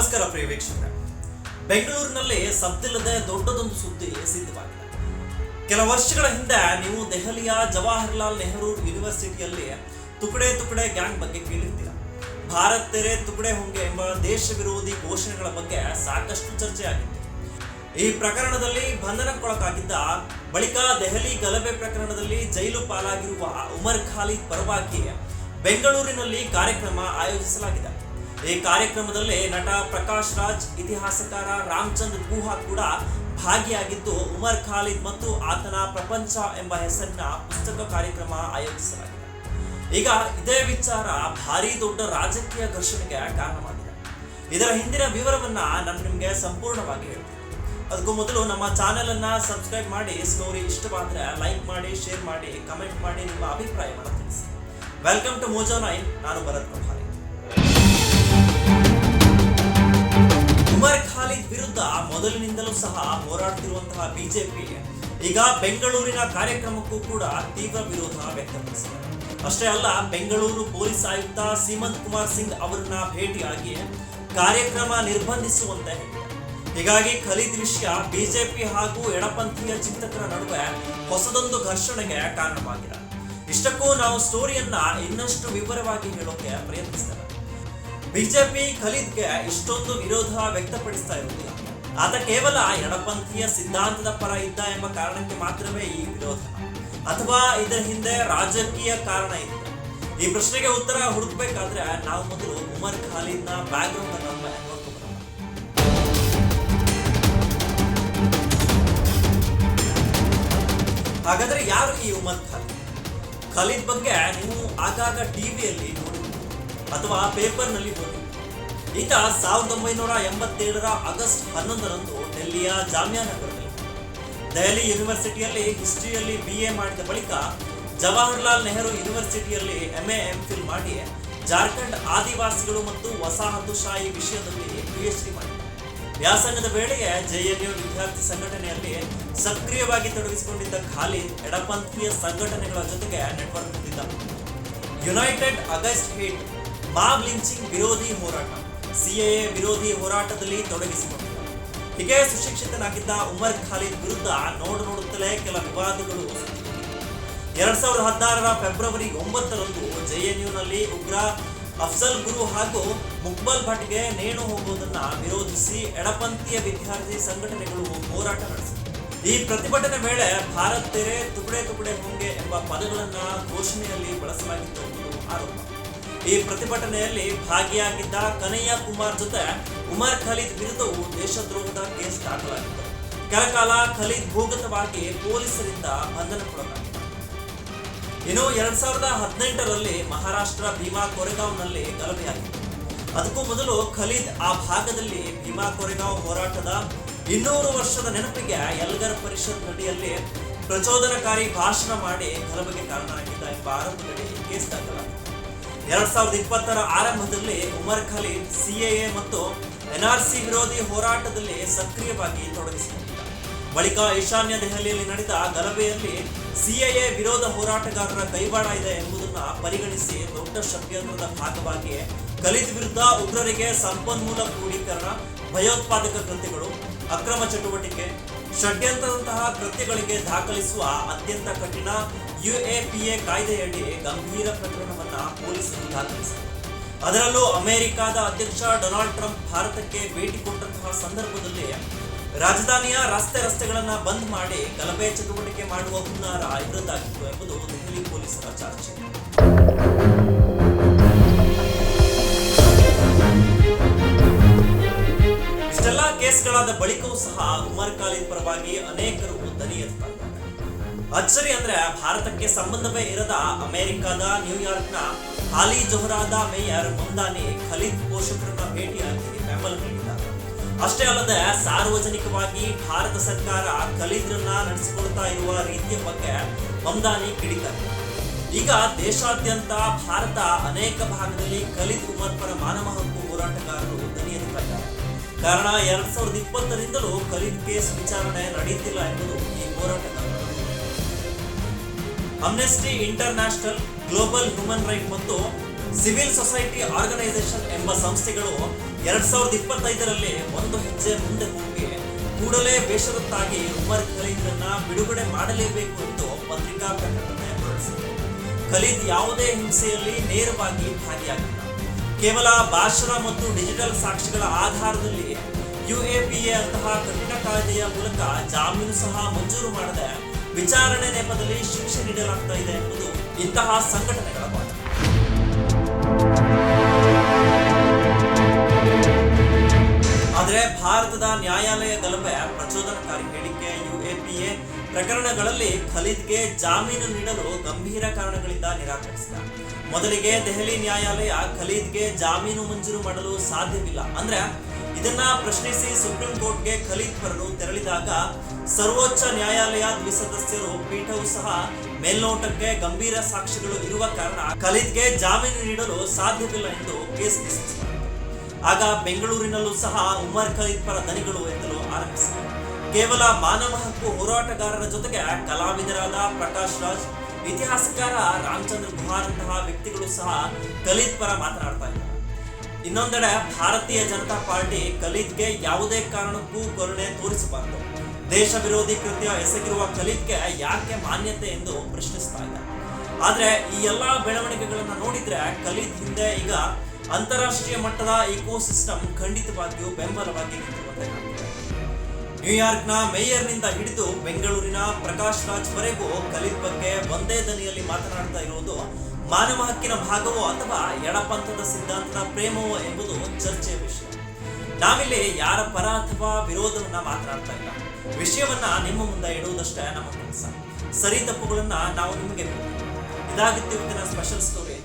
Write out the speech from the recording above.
ನಮಸ್ಕಾರ ಪ್ರಿಯ ವೀಕ್ಷಕರೇ. ಬೆಂಗಳೂರಿನಲ್ಲಿ ಸದ್ದಿಲ್ಲದೆ ದೊಡ್ಡದೊಂದು ಸುದ್ದಿ ಸಿದ್ಧವಾಗಿದೆ. ಕೆಲ ವರ್ಷಗಳ ಹಿಂದೆ ನೀವು ದೆಹಲಿಯ ಜವಾಹರ್ಲಾಲ್ ನೆಹರು ಯೂನಿವರ್ಸಿಟಿಯಲ್ಲಿ ತುಕಡೆ ತುಕಡೆ ಗ್ಯಾಂಗ್ ಬಗ್ಗೆ ಕೇಳಿರ್ತೀರ. ಭಾರತ್ ತೆರೆ ತುಕಡೆ ಹೊಂಗೆ ಎಂಬ ದೇಶ ವಿರೋಧಿ ಘೋಷಣೆಗಳ ಬಗ್ಗೆ ಸಾಕಷ್ಟು ಚರ್ಚೆ ಆಗಿತ್ತು. ಈ ಪ್ರಕರಣದಲ್ಲಿ ಬಂಧನಕ್ಕೊಳಗಾಗಿದ್ದ ಬಳಿಕ ದೆಹಲಿ ಗಲಭೆ ಪ್ರಕರಣದಲ್ಲಿ ಜೈಲು ಪಾಲಾಗಿರುವ ಉಮರ್ ಖಾಲಿದ್ ಪರವಾಗಿ ಬೆಂಗಳೂರಿನಲ್ಲಿ ಕಾರ್ಯಕ್ರಮ ಆಯೋಜಿಸಲಾಗಿದೆ. ಈ ಕಾರ್ಯಕ್ರಮದಲ್ಲಿ ನಟ ಪ್ರಕಾಶ್ ರಾಜ್, ಇತಿಹಾಸಕಾರ ರಾಮಚಂದ್ರ ಗುಹಾ ಕೂಡ ಭಾಗಿಯಾಗಿದ್ದು, ಉಮರ್ ಖಾಲಿದ್ ಮತ್ತು ಆತನ ಪ್ರಪಂಚ ಎಂಬ ಹೆಸರಿನ ಪುಸ್ತಕ ಕಾರ್ಯಕ್ರಮ ಆಯೋಜಿಸಲಾಗಿದೆ. ಈಗ ಇದೇ ವಿಚಾರ ಭಾರಿ ದೊಡ್ಡ ರಾಜಕೀಯ ಘರ್ಷಣೆಗೆ ಕಾರಣವಾಗಿದೆ. ಇದರ ಹಿಂದಿನ ವಿವರವನ್ನ ನಾನು ನಿಮಗೆ ಸಂಪೂರ್ಣವಾಗಿ ಹೇಳ್ತೀನಿ. ಅದಕ್ಕೂ ಮೊದಲು ನಮ್ಮ ಚಾನೆಲ್ ಅನ್ನ ಸಬ್ಸ್ಕ್ರೈಬ್ ಮಾಡಿ, ಸ್ಟೋರಿ ಇಷ್ಟವಾದ್ರೆ ಲೈಕ್ ಮಾಡಿ, ಶೇರ್ ಮಾಡಿ, ಕಮೆಂಟ್ ಮಾಡಿ, ನಿಮ್ಮ ಅಭಿಪ್ರಾಯವನ್ನು ತಿಳಿಸಿ. Welcome to Mojo 9. ನಾನು ಭರತ್ ಪ್ರಭಾರಿ. ಉಮರ್ ಖಾಲಿದ್ ವಿರುದ್ಧ ಮೊದಲಿನಿಂದಲೂ ಸಹ ಹೋರಾಡುತ್ತಿರುವಂತಹ ಬಿಜೆಪಿ ಈಗ ಬೆಂಗಳೂರಿನ ಕಾರ್ಯಕ್ರಮಕ್ಕೂ ಕೂಡ ತೀವ್ರ ವಿರೋಧ ವ್ಯಕ್ತಪಡಿಸಿದೆ. ಅಷ್ಟೇ ಅಲ್ಲ, ಬೆಂಗಳೂರು ಪೊಲೀಸ್ ಆಯುಕ್ತ ಸೀಮಂತ್ ಕುಮಾರ್ ಸಿಂಗ್ ಅವರನ್ನ ಭೇಟಿಯಾಗಿ ಕಾರ್ಯಕ್ರಮ ನಿರ್ಬಂಧಿಸುವಂತೆ ಹೇಳಿದೆ. ಹೀಗಾಗಿ ಖಲೀದ್ ವಿಷಯ ಬಿಜೆಪಿ ಹಾಗೂ ಎಡಪಂಥೀಯ ಚಿಂತಕರ ನಡುವೆ ಹೊಸದೊಂದು ಘರ್ಷಣೆಗೆ ಕಾರಣವಾಗಿದೆ. ಇಷ್ಟಕ್ಕೂ ನಾವು ಸ್ಟೋರಿಯನ್ನ ಇನ್ನಷ್ಟು ವಿವರವಾಗಿ ಹೇಳೋಕೆ ಪ್ರಯತ್ನಿಸ್ತೇವೆ. ಬಿಜೆಪಿ ಖಲೀದ್ಗೆ ಇಷ್ಟೊಂದು ವಿರೋಧ ವ್ಯಕ್ತಪಡಿಸ್ತಾ ಇರುವುದಿಲ್ಲ. ಆತ ಕೇವಲ ಎಡಪಂಥೀಯ ಸಿದ್ಧಾಂತದ ಪರ ಇದ್ದ ಎಂಬ ಕಾರಣಕ್ಕೆ ಮಾತ್ರವೇ ಈ ವಿರೋಧ, ಅಥವಾ ಇದರ ಹಿಂದೆ ರಾಜಕೀಯ ಕಾರಣ ಇದೆ? ಈ ಪ್ರಶ್ನೆಗೆ ಉತ್ತರ ಹುಡುಕಬೇಕಾದ್ರೆ ನಾವು ಮೊದಲು ಉಮರ್ ಖಾಲಿದ್ನ ಬ್ಯಾಕ್ಗ್ರೌಂಡ್ ಅನ್ನು ನೋಡ್ಕೊಂಡ್ಬರೋಣ. ಹಾಗಾದ್ರೆ ಯಾರು ಈ ಉಮರ್ ಖಾಲಿದ್? ಖಾಲಿದ್ ಬಗ್ಗೆ ನೀವು ಆಗಾಗ ಟಿವಿಯಲ್ಲಿ ನೋಡಿರ್ತೀರಿ ಅಥವಾ ಪೇಪರ್ನಲ್ಲಿ ಓದಿರ್ತೀರಿ. ಈತ 1987 ಆಗಸ್ಟ್ 11 ಡೆಲ್ಲಿಯ ಜಾಮಿಯಾ ನಗರದಲ್ಲಿ ದೆಹಲಿ ಯೂನಿವರ್ಸಿಟಿಯಲ್ಲಿ ಹಿಸ್ಟರಿಯಲ್ಲಿ BA ಮಾಡಿದ ಬಳಿಕ ಜವಾಹರ್ಲಾಲ್ ನೆಹರು ಯೂನಿವರ್ಸಿಟಿಯಲ್ಲಿ MA MPhil ಮಾಡಿ ಜಾರ್ಖಂಡ್ ಆದಿವಾಸಿಗಳು ಮತ್ತು ವಸಾಹತುಶಾಹಿ ವಿಷಯದಲ್ಲಿ PhD ಮಾಡಿದ. ವ್ಯಾಸಂಗದ ವೇಳೆಗೆ JNU ವಿದ್ಯಾರ್ಥಿ ಸಂಘಟನೆಯಲ್ಲಿ ಸಕ್ರಿಯವಾಗಿ ತೊಡಗಿಸಿಕೊಂಡಿದ್ದ ಖಾಲಿದ್ ಎಡಪಂಥೀಯ ಸಂಘಟನೆಗಳ ಜೊತೆಗೆ ನೆಟ್ವರ್ಕ್ ಹೊಂದಿದ್ದ. United August hate, mob lynching ವಿರೋಧಿ ಹೋರಾಟ, CAA ವಿರೋಧಿ ಹೋರಾಟದಲ್ಲಿ ತೊಡಗಿಸಿಕೊಂಡಿದ್ದ. ಹೀಗೆ ಸುಶಿಕ್ಷಿತನಾಗಿದ್ದ ಉಮರ್ ಖಾಲಿದ್ ವಿರುದ್ಧ ನೋಡುತ್ತಲೇ ಕೆಲ ವಿವಾದಗಳು. 2016 ಫೆಬ್ರವರಿ 9 JNUನಲ್ಲಿ ಉಗ್ರ ಅಫ್ಜಲ್ ಗುರು ಹಾಗೂ ಮುಕ್ಬಲ್ ಭಟ್ಗೆ ನೇಣು ಹೋಗುವುದನ್ನು ವಿರೋಧಿಸಿ ಎಡಪಂಥೀಯ ವಿದ್ಯಾರ್ಥಿ ಸಂಘಟನೆಗಳು ಹೋರಾಟ ನಡೆಸಿವೆ. ಈ ಪ್ರತಿಭಟನೆ ವೇಳೆ ಭಾರತ್ ತೆರೆ ತುಕಡೆ ತುಕಡೆ ಹೊಂಗೆ ಎಂಬ ಪದಗಳನ್ನ ಘೋಷಣೆಯಲ್ಲಿ ಬಳಸಲಾಗಿತ್ತು ಎಂಬುದು ಆರೋಪ. ಈ ಪ್ರತಿಭಟನೆಯಲ್ಲಿ ಭಾಗಿಯಾಗಿದ್ದ ಕನಯ್ಯ ಕುಮಾರ್ ಜೊತೆ ಉಮರ್ ಖಾಲಿದ್ ವಿರುದ್ಧವೂ ದೇಶದ್ರೋಹದ ಕೇಸ್ ದಾಖಲಾಗಿತ್ತು. ಕೆಲಕಾಲ ಖಾಲಿದ್ ಭೂಗತವಾಗಿ ಪೊಲೀಸರಿಂದ ಬಂಧನಕ್ಕೊಳಗಾಗಿದ್ದ. ಇನ್ನು 2018 ಮಹಾರಾಷ್ಟ್ರ ಭೀಮಾ ಕೊರೆಗಾಂವ್ನಲ್ಲಿ ಗಲಭೆಯಾಗಿತ್ತು. ಅದಕ್ಕೂ ಮೊದಲು ಖಾಲಿದ್ ಆ ಭಾಗದಲ್ಲಿ ಭೀಮಾ ಕೊರೆಗಾಂವ್ ಹೋರಾಟದ 200 ವರ್ಷದ ನೆನಪಿಗೆ ಎಲ್ಗರ್ ಪರಿಷತ್ ನಡಿಯಲ್ಲಿ ಪ್ರಚೋದನಕಾರಿ ಭಾಷಣ ಮಾಡಿ ಗಲಭೆಗೆ ಕಾರಣ ಆಗಿದ್ದ ಎಂಬ ಆರೋಪದಲ್ಲಿ ಕೇಸ್ ದಾಖಲಾಗಿತ್ತು. 2020 ಆರಂಭದಲ್ಲಿ ಉಮರ್ ಖಾಲಿದ್ CAA ಮತ್ತು NRC ವಿರೋಧಿ ಹೋರಾಟದಲ್ಲಿ ಸಕ್ರಿಯವಾಗಿ ತೊಡಗಿಸಿಕೊಂಡಿದ್ದ. ಬಳಿಕ ಈಶಾನ್ಯ ದೆಹಲಿಯಲ್ಲಿ ನಡೆದ ಗಲಭೆಯಲ್ಲಿ CAA ವಿರೋಧ ಹೋರಾಟಗಾರರ ಕೈವಾಡ ಇದೆ ಎಂಬುದನ್ನು ಪರಿಗಣಿಸಿ ದೊಡ್ಡ ಷಡ್ಯಂತ್ರದ ಭಾಗವಾಗಿ ಖಾಲಿದ್ ವಿರುದ್ಧ ಉಗ್ರರಿಗೆ ಸಂಪನ್ಮೂಲ ಕ್ರೋಢೀಕರಣ, ಭಯೋತ್ಪಾದಕ ಕೃತ್ಯಗಳು, ಅಕ್ರಮ ಚಟುವಟಿಕೆ, ಷಡ್ಯಂತ್ರದಂತಹ ಕೃತ್ಯಗಳಿಗೆ ದಾಖಲಿಸುವ ಅತ್ಯಂತ ಕಠಿಣ UAPA ಕಾಯ್ದೆಯಡಿ ಗಂಭೀರ ಪ್ರಕರಣವನ್ನ ಪೊಲೀಸರು ದಾಖಲಿಸಿದರು. ಅದರಲ್ಲೂ ಅಮೆರಿಕದ ಅಧ್ಯಕ್ಷ ಡೊನಾಲ್ಡ್ ಟ್ರಂಪ್ ಭಾರತಕ್ಕೆ ಭೇಟಿ ಕೊಟ್ಟಂತಹ ಸಂದರ್ಭದಲ್ಲಿ ರಾಜಧಾನಿಯ ರಸ್ತೆಗಳನ್ನ ಬಂದ್ ಮಾಡಿ ಗಲಭೆ ಚಟುವಟಿಕೆ ಮಾಡುವ ಹುನ್ನಾರ ಇವರದ್ದಾಗಿತ್ತು ಎಂಬುದು ದೆಹಲಿ ಪೊಲೀಸರ ಚರ್ಚೆ. ಇಷ್ಟೆಲ್ಲ ಕೇಸ್ಗಳಾದ ಬಳಿಕವೂ ಸಹ ಉಮರ್ ಖಾಲಿದ್ ಪರವಾಗಿ ಅನೇಕರು ದನಿ ಎತ್ತಾರೆ. ಅಚ್ಚರಿ ಅಂದ್ರೆ, ಭಾರತಕ್ಕೆ ಸಂಬಂಧವೇ ಇರದ ಅಮೆರಿಕದ ನ್ಯೂಯಾರ್ಕ್ನ ಹಾಲಿ ಜೊಹರಾದ ಮೇಯರ್ ಮಮ್ದಾನಿ ಖಾಲಿದ್ ಪೋಷಕರನ್ನ ಭೇಟಿಯಾಗಿ ಬೆಂಬಲ ನೀಡಿದ್ದಾರೆ. ಅಷ್ಟೇ ಅಲ್ಲದೆ ಸಾರ್ವಜನಿಕವಾಗಿ ಭಾರತ ಸರ್ಕಾರ ಖಾಲಿದ್ರನ್ನ ನಡೆಸಿಕೊಳ್ತಾ ಇರುವ ರೀತಿಯ ಬಗ್ಗೆ ಮಮ್ದಾನಿ ಕಿಡಿತಾರೆ. ಈಗ ದೇಶಾದ್ಯಂತ ಭಾರತ ಅನೇಕ ಭಾಗದಲ್ಲಿ ಖಾಲಿದ್ ಉಮರ್ ಪರ ಮಾನವ ಹಕ್ಕು ಹೋರಾಟಗಾರರು ದನಿ ಎತ್ತುತ್ತಾ ಇದ್ದಾರೆ. ಕಾರಣ 2020 ಖಾಲಿದ್ ಕೇಸ್ ವಿಚಾರಣೆ ನಡೆಯುತ್ತಿಲ್ಲ ಎಂಬುದು ಈ ಹೋರಾಟಗಾರರು. Amnesty international, global human right ಮತ್ತು ಸಿವಿಲ್ ಸೊಸೈಟಿ ಆರ್ಗನೈಸೇಷನ್ ಎಂಬ ಸಂಸ್ಥೆಗಳು 2025ರಲ್ಲಿ ಒಂದು ಹೆಜ್ಜೆ ಮುಂದೆ ಹೋಗಿ ಕೂಡಲೇ ಬೇಷರತ್ತಾಗಿ ಉಮರ್ ಖಲೀದ್ರನ್ನ ಬಿಡುಗಡೆ ಮಾಡಲೇಬೇಕು ಎಂದು ಪತ್ರಿಕಾ ಪ್ರಕಟಣೆ ಹೊರಡಿಸಿದೆ. ಖಲೀದ್ ಯಾವುದೇ ಹಿಂಸೆಯಲ್ಲಿ ನೇರವಾಗಿ ಭಾಗಿಯಾಗಿಲ್ಲ. ಕೇವಲ ಭಾಷಣ ಮತ್ತು ಡಿಜಿಟಲ್ ಸಾಕ್ಷಿಗಳ ಆಧಾರದಲ್ಲಿ UAPA ಅಂತಹ ಕಠಿಣ ಕಾಯ್ದೆಯ ಮೂಲಕ ಜಾಮೀನು ಸಹ ಮಂಜೂರು ಮಾಡದೆ ವಿಚಾರಣೆ ನೆಪದಲ್ಲಿ ಶಿಕ್ಷೆ ನೀಡಲಾಗ್ತಾ ಇದೆ ಎಂಬುದು ಇಂತಹ ಸಂಘಟನೆಗಳ ವಾದ. ಆದರೆ ಭಾರತದ ನ್ಯಾಯಾಲಯ ಗಲಭೆ ಪ್ರಚೋದನಕಾರಿ ಹೇಳಿಕೆ UAPA ಪ್ರಕರಣಗಳಲ್ಲಿ ಖಲೀದ್ಗೆ ಜಾಮೀನು ನೀಡಲು ಗಂಭೀರ ಕಾರಣಗಳಿಂದ ನಿರಾಕರಿಸಿದ. ಮೊದಲಿಗೆ ದೆಹಲಿ ನ್ಯಾಯಾಲಯ ಖಲೀದ್ಗೆ ಜಾಮೀನು ಮಂಜೂರು ಮಾಡಲು ಸಾಧ್ಯವಿಲ್ಲ ಅಂದ್ರೆ ಇದನ್ನ ಪ್ರಶ್ನಿಸಿ ಸುಪ್ರೀಂ ಕೋರ್ಟ್ಗೆ ಖಲೀದ್ ಪರರು ತೆರಳಿದಾಗ ಸರ್ವೋಚ್ಚ ನ್ಯಾಯಾಲಯ ದ್ವಿಸದಸ್ಯರು ಪೀಠವು ಸಹ ಮೇಲ್ನೋಟಕ್ಕೆ ಗಂಭೀರ ಸಾಕ್ಷ್ಯಗಳು ಇರುವ ಕಾರಣ ಖಲೀದ್ಗೆ ಜಾಮೀನು ನೀಡಲು ಸಾಧ್ಯವಿಲ್ಲ ಎಂದು ಕೇಸ್ ಡಿಸ್ಮಿಸ್ ಮಾಡಿತು. ಆಗ ಬೆಂಗಳೂರಿನಲ್ಲೂ ಸಹ ಉಮರ್ ಖಲೀದ್ ಪರ ದನಿಗಳು ಎತ್ತಲು ಆರಂಭಿಸಿದರು. ಕೇವಲ ಮಾನವ ಹಕ್ಕು ಹೋರಾಟಗಾರರ ಜೊತೆಗೆ ಕಲಾವಿದರಾದ ಪ್ರಕಾಶ್ ರಾಜ್, ಇತಿಹಾಸಕಾರ ರಾಮಚಂದ್ರ ಗುಹಾರಂತಹ ವ್ಯಕ್ತಿಗಳು ಸಹ ಖಲೀದ್ ಪರ ಮಾತನಾಡ್ತಾ ಇದ್ದಾರೆ. ಇನ್ನೊಂದೆಡೆ ಭಾರತೀಯ ಜನತಾ ಪಾರ್ಟಿ ಖಲೀದ್ಗೆ ಯಾವುದೇ ಕಾರಣಕ್ಕೂ ಕರುಣೆ ತೋರಿಸಬಾರದು, ದೇಶ ವಿರೋಧಿ ಕೃತ್ಯ ಎಸಗಿರುವ ಖಲೀದ್ಗೆ ಯಾಕೆ ಮಾನ್ಯತೆ ಎಂದು ಪ್ರಶ್ನಿಸ್ತಾ ಇದೆ. ಆದ್ರೆ ಈ ಎಲ್ಲಾ ಬೆಳವಣಿಗೆಗಳನ್ನ ನೋಡಿದ್ರೆ ಖಲೀದ್ ಹಿಂದೆ ಈಗ ಅಂತಾರಾಷ್ಟ್ರೀಯ ಮಟ್ಟದ ಇಕೋಸಿಸ್ಟಮ್ ಖಂಡಿತವಾಗಿಯೂ ಬೆಂಬಲವಾಗಿ ನಿಂತಿರುವಂತೆ ಕಾಣುತ್ತದೆ. ನ್ಯೂಯಾರ್ಕ್ನ ಮೇಯರ್ನಿಂದ ಹಿಡಿದು ಬೆಂಗಳೂರಿನ ಪ್ರಕಾಶ್ ರಾಜ್ ವರೆಗೂ ಖಲೀದ್ ಬಗ್ಗೆ ಒಂದೇ ದನಿಯಲ್ಲಿ ಮಾತನಾಡ್ತಾ ಇರುವುದು ಮಾನವ ಹಕ್ಕಿನ ಭಾಗವೋ ಅಥವಾ ಎಡಪಂಥದ ಸಿದ್ಧಾಂತದ ಪ್ರೇಮವೋ ಎಂಬುದು ಚರ್ಚೆಯ ವಿಷಯ. ನಾವಿಲ್ಲಿ ಯಾರ ಪರ ಅಥವಾ ವಿರೋಧವನ್ನ ಮಾತನಾಡ್ತಾ ಇಲ್ಲ, ವಿಷಯವನ್ನ ನಿಮ್ಮ ಮುಂದೆ ಇಡುವುದಷ್ಟೇ ನಮ್ಮ ಕೆಲಸ. ಸರಿ ತಪ್ಪುಗಳನ್ನ ನಾವು ನಿಮಗೆ ಇದಾಗಿತ್ತು ಇವತ್ತಿನ ಸ್ಪೆಷಲ್ ಸ್ಟೋರಿ.